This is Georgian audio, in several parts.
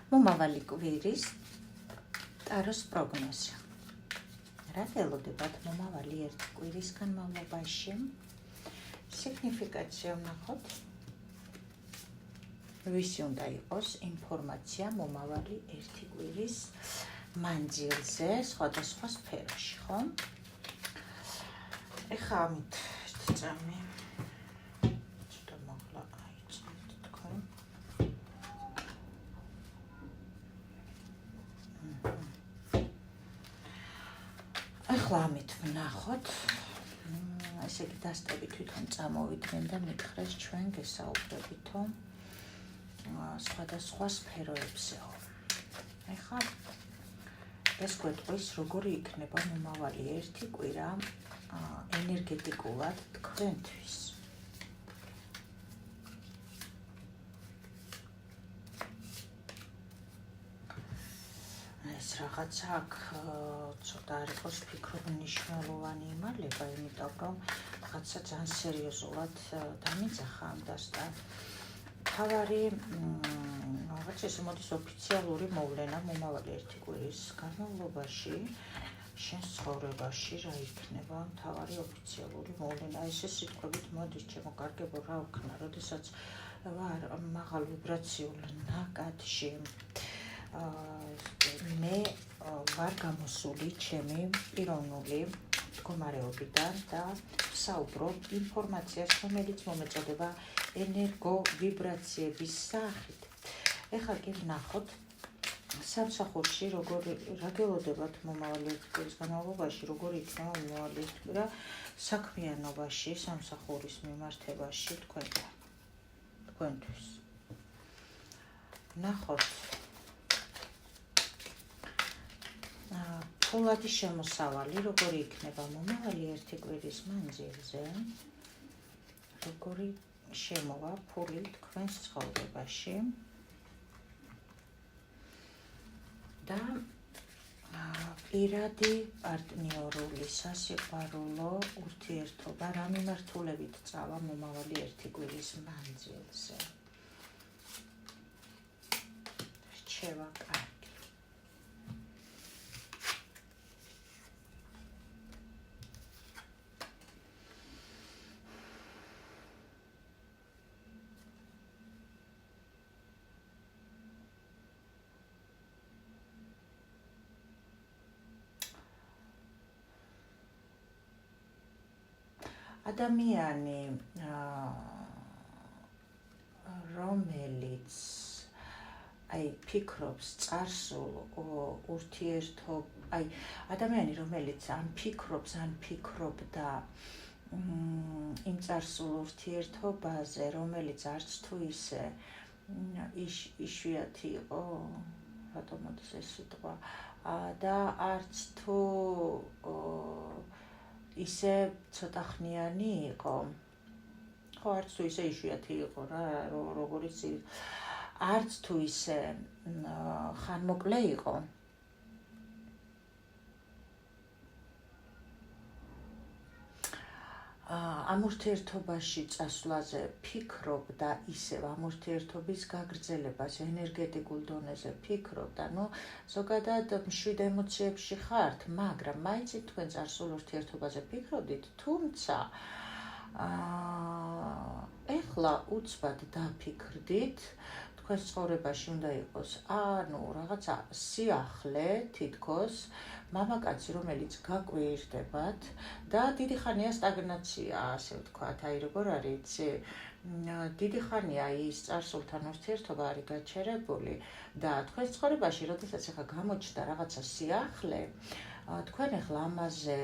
მომავალი კვირის ტაროს პროგნოზი. რა ველოდებათ მომავალი ერთი კვირის განმავლობაში? სიგნიფიკაცია ვნახოთ. ვისი უნდა იყოს ინფორმაცია მომავალი ერთი კვირის მანძილზე, სხვადასხვა სფეროში, ხო? ეხლა ამით ერთი წამი ახლა ამით ვნახოთ, ესე იგი დასტები თვითონ წამოვიდნენ და მითხრეს ჩვენ გესაუბრებითო სხვადასხვა სფეროებზეო. ეხლა ეს გვეტყვის, როგორი იქნება მომავალი ერთი კვირა ენერგეტიკულად თქვენთვის. ეს რაღაცა აქ ცოტა არ იყოს ფიქრობ მნიშვნელოვანი იმალება, იმიტომ რომ რაღაცა ძალიან სერიოზულად დამიძახა ამ დასტან. თავარი რაღაც ესე მოდის ოფიციალური მოვლენა მომავალი ერთი კვირის განმავლობაში, შენ ცხოვრებაში რა იქნება თავარი ოფიციალური მოვლენა. ესე სიტყვებით მოდის ჩემო კარგებო, რა ვქნა, როდესაც ვარ მაღალ ვიბრაციულ ნაკადში. მე ვარ გამოსული ჩემი პიროვნული მდგომარეობიდან და ვსაუბრობ ინფორმაციას, რომელიც მომეწოდება ენერგო ვიბრაციების სახით. ეხლა კი ვნახოთ სამსახურში რა გელოდებათ მომავალი ერთი კვირის განმავლობაში, როგორი იქნება მომავალი ერთი კვირა საქმიანობაში, სამსახურის მიმართებაში თქვენთვის. ვნახოთ ფულადი შემოსავალი, როგორი იქნება მომავალი ერთი კვირის მანძილზე, როგორი შემოვა ფული თქვენს ცხოვრებაში და პირადი პარტნიორული სასიყვარულო ურთიერთობა რა მიმართულებით წავა მომავალი ერთი კვირის მანძილზე. რჩევა კარგი. ადამიანი, რომელიც ფიქრობს წარსულ ურთიერთობა, ადამიანი, რომელიც ან ფიქრობს, ან ფიქრობდა იმ წარსულ ურთიერთობაზე, რომელიც არც თუ ისე იშვიათი იყო, რატომ მოდის ეს სიტყვა, და არც თუ ისე ცოტა ხნიანი იყო, ხო, არც თუ ისე იშვიათი იყო რა, როგორც არც თუ ისე ხანმოკლე იყო. ამ ურთიერთობაში წასვლაზე ფიქრობდა, ისევ ამ ურთიერთობის გაგრძელებას ენერგეტიკულ დონეზე ფიქრობდა, ზოგადად მშვიდ ემოციებში ხართ, მაგრამ მაინც თქვენ წარსულ ურთიერთობაზე ფიქრობდით, თუმცა ეხლა უცბად დაფიქრდით, თქვენს ცხოვრებაში უნდა იყოს რაღაცა სიახლე თითქოს, მამაკაცი, რომელიც გაკვირდებათ და დიდი ხანია სტაგნაცია, ასე ვთქვათ, როგორ არის, იცი? დიდი ხანია ის წარსულთან ურთიერთობა არის გაჩერებული და თქვენს ცხოვრებაში, როდესაც ახლა გამოჩნდა რაღაცა სიახლე, თქვენ ახლა ამაზე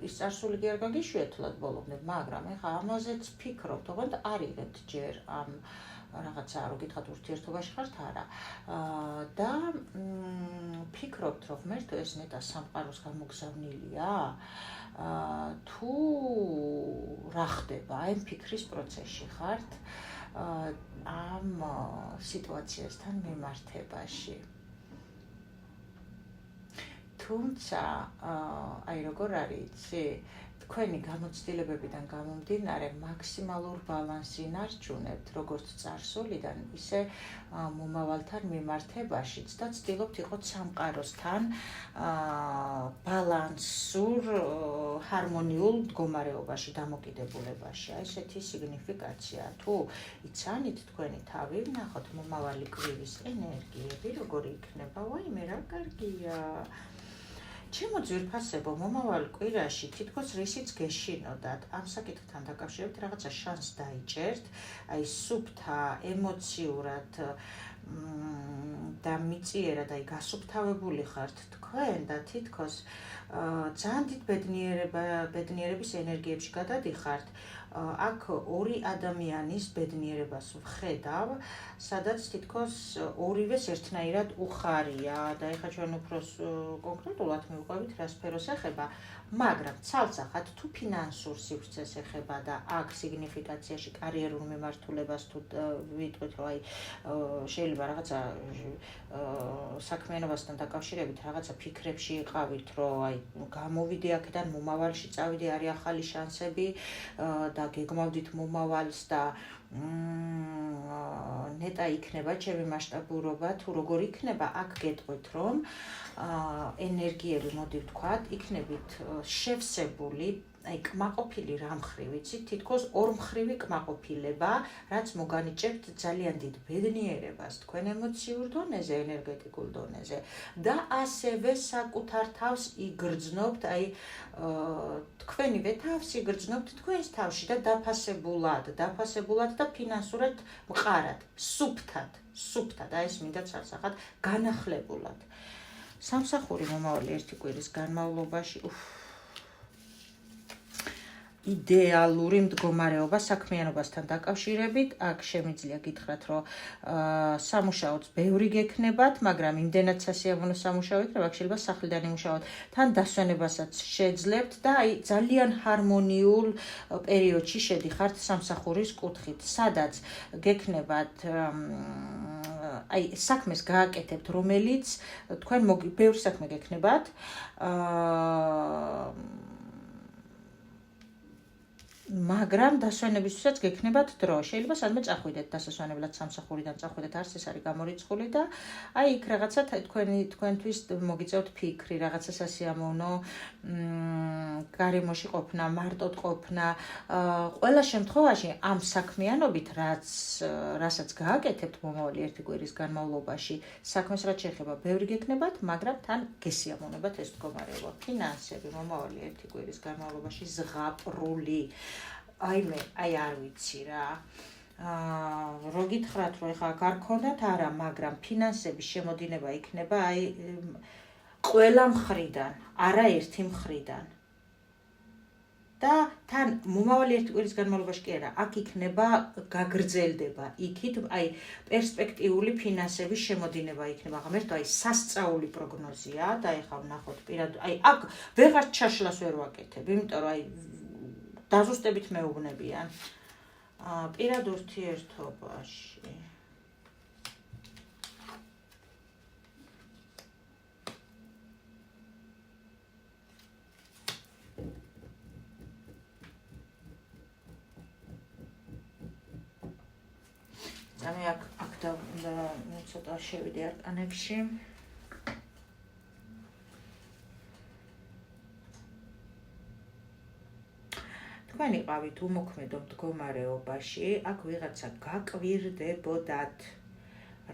ის წარსული კი არ გაგიშვიათლად ბოლომდე, მაგრამ ახლა ამაზეც ფიქრობთ, ოღონდ არ იღებთ ჯერ ამ რაღაცა რო გითხათ ურთიერთობაში ხართ არა და ფიქრობთ რომ ღმერთო ეს ნეტა სამყაროს გამოგზავნილია თუ რა ხდება აი ფიქრის პროცესში ხართ ამ სიტუაციასთან მიმართებაში თუმცა აი როგორ არის იცი თქვენი გამოცდილებებიდან გამომდინარე მაქსიმალურ ბალანსს ინარჩუნებთ როგორც წარსულიდან ისე მომავალთან მიმართებაშიც და ცდილობთ იყოთ სამყაროსთან ბალანსურ ჰარმონიულ მდგომარეობაში დამოკიდებულებაში. აი ესეთი სიგნიფიკაცია. თუ იცანით თქვენი თავი, ვნახოთ მომავალი კვირის ენერგიები როგორი იქნება. ვაიმე რა კარგია. ჩემო ძვირფასებო, მომავალ კვირაში თითქოს რისიც გეშინოდათ, ამ საკითხთან დაკავშირებით რაღაცა შანსს დაიჭერთ, აი სუფთა, ემოციურად და მიწიერად აი გასუფთავებული ხართ თქვენ და თითქოს ძალიან დიდ ბედნიერების ენერგიებში გადადიხართ. აქ ორი ადამიანის ბედნიერებას ვხედავ, სადაც თითქოს ორივეს ერთნაირად უხარია და ეხლა ჩვენ უფრო კონკრეტულად მივყვებით რა სფეროს ეხება, მაგრამ ცალსახად თუ ფინანსურ სივრცეს ეხება და აქ სიგნიფიკაციაში კარიერულ მიმართულებას თუ ვიტყვით, რომ აი შეიძლება რაღაცა საქმიანობასთან დაკავშირებით რაღაცა ფიქრებში იყავით, რომ აი გამოვიდე აქედან, მომავალში წავიდე, არის ახალი შანსები და გეგმავდით მომავალს და ნეტა იქნება ჩემი მასშტაბურობა, თუ როგორ იქნება, აქ გეტყვით, რომ ენერგიები, მოდი ვთქვათ, იქნებით შევსებული, აი კმაყოფილი რა მხრივ, იცით, თითქოს ორმხრივი კმაყოფილება, რაც მოგანიჭებთ ძალიან დიდ ბედნიერებას თქვენ ემოციურ დონეზე, ენერგეტიკულ დონეზე და ასევე საკუთარ თავს იგრძნობთ, აი თქვენივე თავს იგრძნობთ თქვენს თავში და დაფასებულად და ფინანსურად მყარად, სუფთად, აი ეს მინდა ცალსახად განახლებულად. სამსახური მომავალი ერთი კვირის განმავლობაში იდეალური მდგომარეობა საქმიანობასთან დაკავშირებით, აქ შემიძლია გითხრათ, რომ სამუშაოც ბევრი გექნებათ, მაგრამ იმდენად სასიამოვნო სამუშაო იქნება, აქ შეიძლება სახლიდან იმუშაოთ, თან დასვენებასაც შეძლებთ და აი ძალიან ჰარმონიულ პერიოდში შედიხართ სამსახურის კუთხით, სადაც გექნებათ აი საქმეს გააკეთებთ, რომელიც თქვენ ბევრი საქმე გექნებათ, მაგრამ დასვენებისთვისაც გექნებათ დრო. შეიძლება სადმე წახვიდეთ დასასვენებლად სამსახურიდან წახვიდეთ, არც ეს არის გამორიცხული და აი იქ რაღაცა თქვენთვის მოგიწევთ ფიქრი, რაღაცა სასიამოვნო გარემოში ყოფნა, მარტოდ ყოფნა. ყველა შემთხვევაში ამ საქმიანობით, რასაც გააკეთებთ მომავალი ერთი კვირის განმავლობაში, საქმეს რაც შეეხება, ბევრი გექნებათ, მაგრამ თან გესიამოვნებათ ეს მდგომარეობა. ფინანსები მომავალი ერთი კვირის განმავლობაში ზღაპრული. აი არ ვიცი რა. რო გითხრათ, რომ ეხლა არ გქონდათ, არა, მაგრამ ფინანსების შემოდინება იქნება აი ყველა მხრიდან, არა ერთი მხრიდან. და თან მომავალი ერთი კვირის განმავლობაში კი არა, აქ იქნება გაგრძელდება იქით, აი პერსპექტიული ფინანსების შემოდინება იქნება, ღმერთო, აი სასწაული პროგნოზია და ეხლა ვნახოთ პირად, აი აქ ვეღარ ჩაშლას ვერ ვაკეთებ, იმიტომ რომ აი დაზუსტებით მეუბნებიან. პირად ურთიერთობაში. მე აქ და ცოტა შევიდე არკანებში. თქვენ იყავით უმოქმედო მდგომარეობაში, აქ ვიღაცა გაკვირდებოდათ.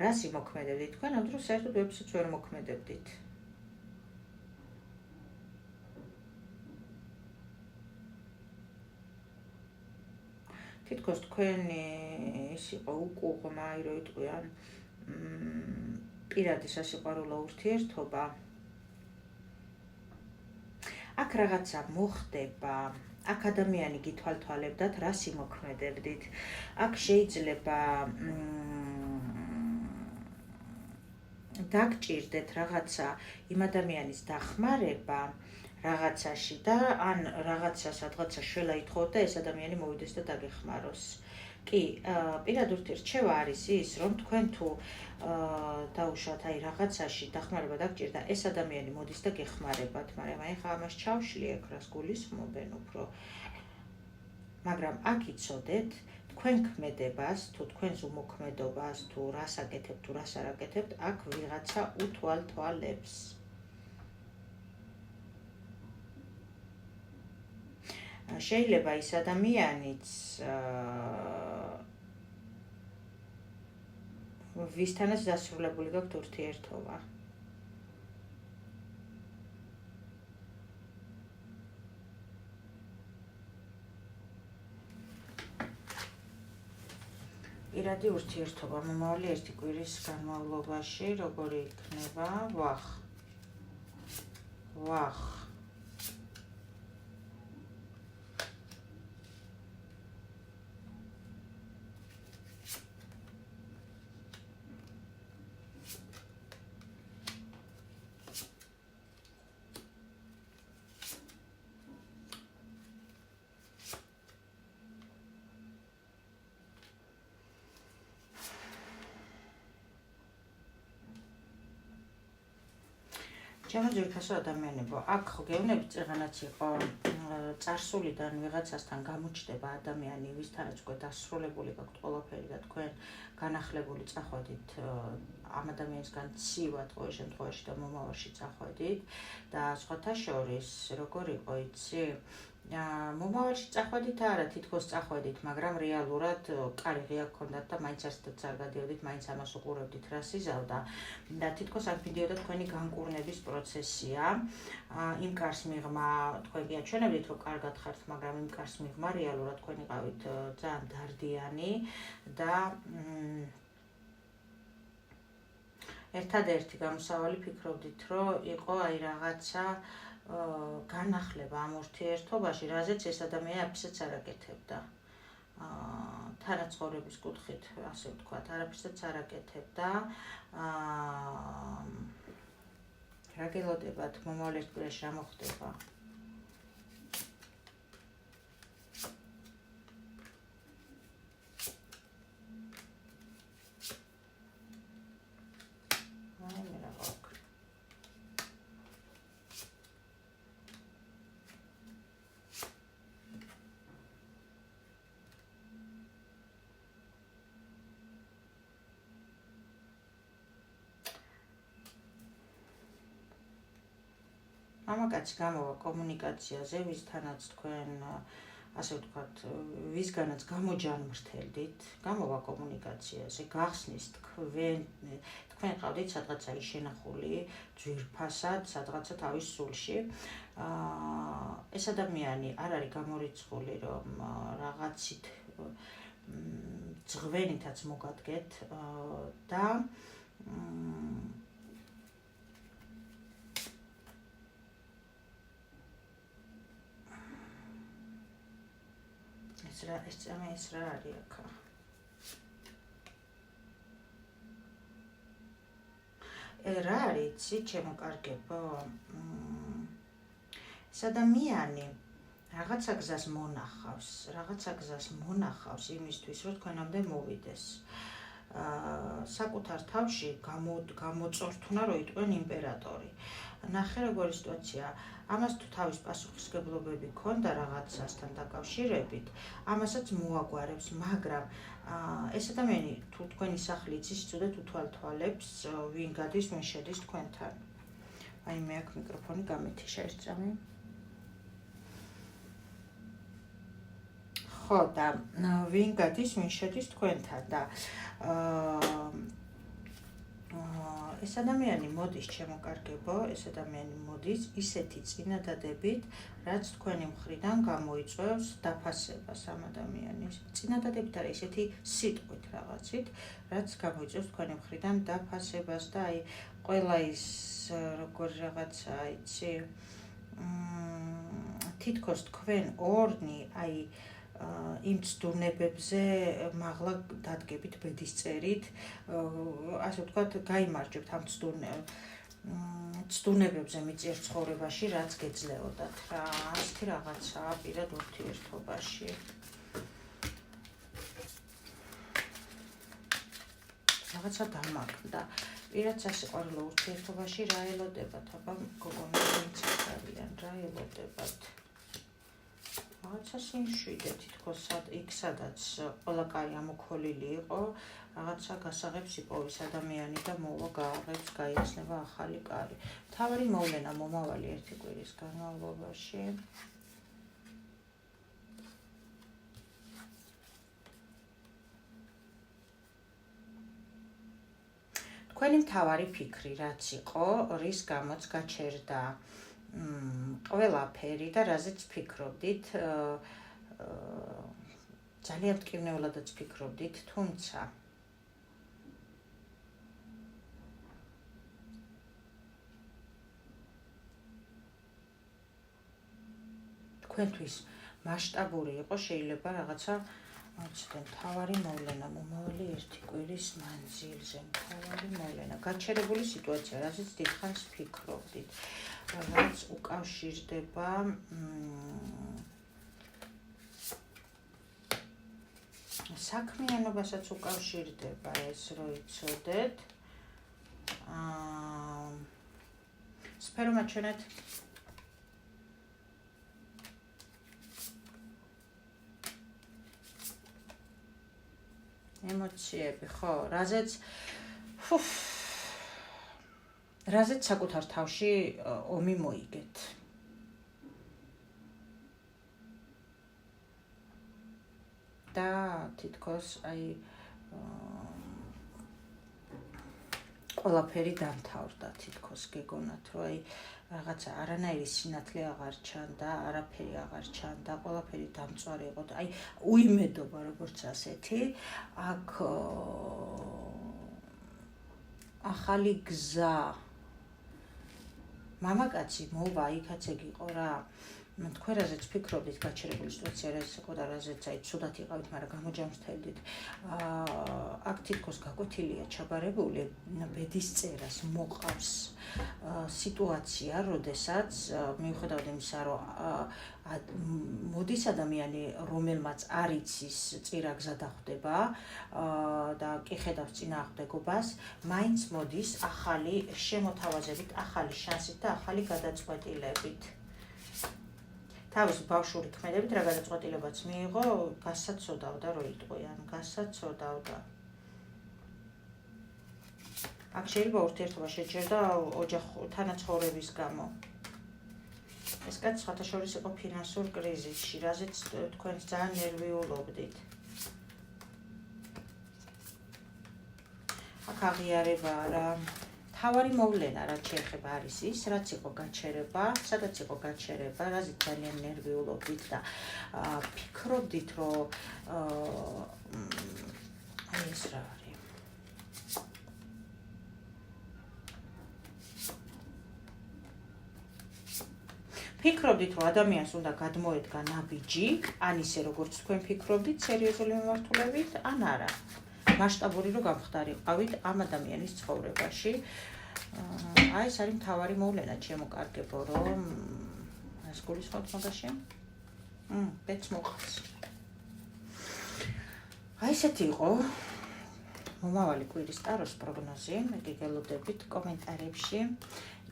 რას იმოქმედებდით? თქვენ ამ დროს საერთოდ ვებსაც ვერ მოქმედებდით. თითქოს თქვენი ის იყო უკუღმა, რო იტყვიან პირადი სასიყვარულო ურთიერთობა. აქ რაღაცა მოხდება. აქ ადამიანი გითვალთვალებდათ, რას იმოქმედებდით. აქ შეიძლება დაგჭირდეთ რაღაცა იმ ადამიანის დახმარება რაღაცაში და ან რაღაცა სადღაცა შველა ითხოვოთ და ეს ადამიანი მოვიდეს და დაგეხმაროს. კი, პირად ურთიერთრჩევა არის ის, რომ თქვენ თუ დაუშვათ რაღაცაში დახმარება დაგჭირდა, ეს ადამიანი მოდის და გეხმარებათ, მაგრამ ეხლა ამას ჩავშლი ეგ რას გულისხმობენ უფრო. მაგრამ აქ იცოდეთ, თქვენ ქმედებას, თუ თქვენს უმოქმედობას, თუ რას აკეთებთ, თუ რას არ აკეთებთ, აქ ვიღაცა უთვალთვალებს. შეიძლება ის ადამიანიც ვისთანაც დასრულებული გაქვთ ურთიერთობა. პირადი ურთიერთობა მომავალი 1 კვირის განმავლობაში როგორი იქნება? ვახ. ჩემო ძვირფასო ადამიანებო, აქ ხო გეუბნებით, წეღანაც იყო წარსულიდან ვიღაცასთან გამოჩნდება ადამიანი, ვისთანაც უკვე დასრულებული გაქვთ ყველაფერი და თქვენ განახლებული წახვედით ამ ადამიანისგან ცივად ყოველ შემთხვევაში და მომავალში წახვედით და სხვათა შორის როგორ იყო იცი? მომავალში წახვედით არა, თითქოს წახვედით, მაგრამ რეალურად კარი ღია გქონდათ და მაინც არსდაც არ გადიოდით, მაინც ამას უყურებდით, რა სიზავდა და თითქოს აქ მიდიოდა თქვენი განკურნების პროცესია. იმ კარს მიღმა თქვენ გიაჩვენებდით, რომ კარგად ხართ, მაგრამ იმ კარს მიღმა რეალურად თქვენ იყავით ძალიან დარდიანი და ერთადერთი გამოსავალი ფიქრობდით, რომ იყო აი რაღაცა განახლება ამ ურთიერთობაში, რაზეც ეს ადამიანი არაფერსაც არ აკეთებდა. თანაცხოვრების კუთხით, ასე ვთქვათ, არაფერსაც არ აკეთებდა. რა გელოდებათ, მომავალ 1 კვირაში რა მოხდება? მამაკაცი გამოვა კომუნიკაციაზე, ვისთანაც თქვენ, ასე ვთქვათ, ვისგანაც გამოჯანმრთელდით, გამოვა კომუნიკაციაზე, გახსნის თქვენ ყავდით სადღაცა შენახული ძვირფასად, სადღაცა თავის სულში. ეს ადამიანი არ არის გამორიცხული, რომ რაღაცით ძღვენითაც მოგადგეთ და ეს რა არის აქ? რა არის, იცი, ჩემო კარგებო? ეს ადამიანი რაღაცა გზას მონახავს იმისთვის, რომ თქვენამდე მოვიდეს. საკუთარ თავში გამოწორთუნა, რომ იყვნენ იმპერატორი. ნახე როგორი სიტუაცია. ამას თუ თავის პასუხისმგებლობები ქონდა რაღაცასთან დაკავშირებით, ამასაც მოაგვარებს, მაგრამ ეს ადამიანი თუ თქვენი სახლი იცის, იცოდეთ უთვალთვალებს, ვინ გადის, ვინ შედის თქვენთან. აი მე აქ მიკროფონი გამეთი შეესწამი. ხო და ვინ გადის, ვინ შედის თქვენთან და ეს ადამიანი მოდის, ჩემო კარგებო, ეს ადამიანი მოდის ისეთი წინადადებით, რაც თქვენი მხრიდან გამოიწვევს დაფასებას ამ ადამიანის. წინადადებით არა, ისეთი სიტყვით რაღაცით, რაც გამოიწვევს თქვენი მხრიდან დაფასებას და აი ყველა ის როგორ რაღაცა, იცი, თითქოს თქვენ ორნი აი იმ ცდუნებებზე მაღლა დადგებით ბედისწერით, ასე ვთქვათ, გაიმარჯვებთ ამ ცდუნებებზე მიწიერ ცხოვრებაში, რაც გეძლეოდათ რა, ასეთი რაღაცაა პირად ურთიერთობაში. რაღაცა დამაკდა. პირად სასიყვარულო ურთიერთობაში რა ელოდებათ? აბა გოგონები მიცეცარიან, რა ელოდებათ? რაღაცა სიმშვიდე თითქოს იქ სადაც ყველა კარი ამოქოლილი იყო, რაღაცა გასაღებს იპოვის ადამიანი და მოვა გააღებს, გაიხსნება ახალი კარი. მთავარი მოვლენა მომავალი 1 კვირის განმავლობაში. თქვენი მთავარი ფიქრი რაც იყო, რის გამოც გაჩერდა ყველაფერი და რაზეც ფიქრობდით, ძალიან მტკივნეულადაც ფიქრობდით, თუმცა თქვენთვის მასშტაბური იყო, შეიძლება რაღაცა მთავარი მოვლენა მომავალი 1 კვირის მანძილზე, მთავარი მოვლენა, გაჩერებული სიტუაცია, რაზეც დიდხანს ფიქრობდით, რაც უკავშირდება საქმიანობასაც უკავშირდება ეს, რო იცოდეთ. სფერო მაჩვენეთ. ემოციები, ხო, რაზეც საკუთარ თავში ომი მოიგეთ. და თითქოს ყველაფერი დამთავრდა, თითქოს გეგონათ, რომ რაღაცა არანაირი სინათლე აღარ ჩანდა, არაფერი აღარ ჩანდა, ყველაფერი დამწვარი იყო. უიმედობა როგორც ასეთი, აქ ახალი გზა. მამაკაცი მოვა, იქაც ეგ იყო რა. თქვენ რაზეც ფიქრობდით, გაჩერებული სიტუაცია რაზეც იყო და რაზეც ცუდად იყავით, მაგრამ გამოჯამრთელდით. აქ თითქოს გაკვეთილია ჩაბარებული, ბედისწერას მოყავს სიტუაცია, როდესაც მიუხედავად იმისა, რომ მოდის ადამიანი, რომელმაც არ იცის წირა გზა დახვდება და კი ხედავს წინააღმდეგობას, მაინც მოდის ახალი შემოთავაზებით, ახალი შანსით და ახალი გადაწყვეტილებით. თავის ბავშვური ქმედებით რა გადაწყვეტილებაც მიიღო, გასაცოდავდა, რო იტყვიან, გასაცოდავდა. აქ შეიძლება ურთიერთობა შეჭერდა თანაცხოვრების გამო. ეს კაცი სხვათა შორის იყო ფინანსურ კრიზისში, რაზეც თქვენ ძალიან ნერვიულობდით. აქ აღიარებაა რა. მთავარი მოვლენა, რაც შეეხება არის ის, რაც იყო გაჩერება, სადაც იყო გაჩერება, რაზეც ძალიან ნერვიულობდით და ფიქრობდით, რომ ეს რა არის. ფიქრობდით, რომ ადამიანს უნდა გადმოედგა ნაბიჯი, ან ისე როგორც თქვენ ფიქრობდით, სერიოზული მიმართულებით, ან არა. მასშტაბური რო გამხდარიყავით ამ ადამიანის ცხოვრებაში. ეს არის მთავარი მოვლენა, ჩემოკარგებო, რომ ეს გულისხმობთ მაგაში? ბეც მოყავს. ესეთი იყო მომავალი კვირის ტაროს პროგნოზი, მეგეგელოდებით კომენტარებში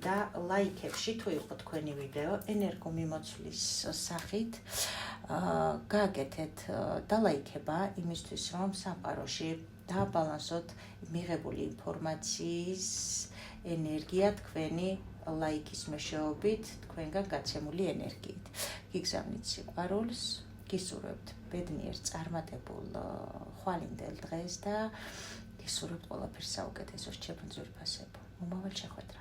და ლაიქებში, თუ იყო თქვენი ვიდეო ენერგომიმოცვლის სახით, გააკეთეთ და ლაიქება იმისთვის, რომ სამყაროში დააბალანსოთ მიღებული ინფორმაციის ენერგია თქვენი ლაიქის მეშვეობით, თქვენგან გაცემული ენერგიით. გიგზავნით სიყვარულს, გისურვებთ ბედნიერ წარმატებულ ხვალინდელ დღეს და გისურვებთ ყველაფერს საუკეთესოს, ჩემო ძვირფასებო. მომავალ შეხვედრას.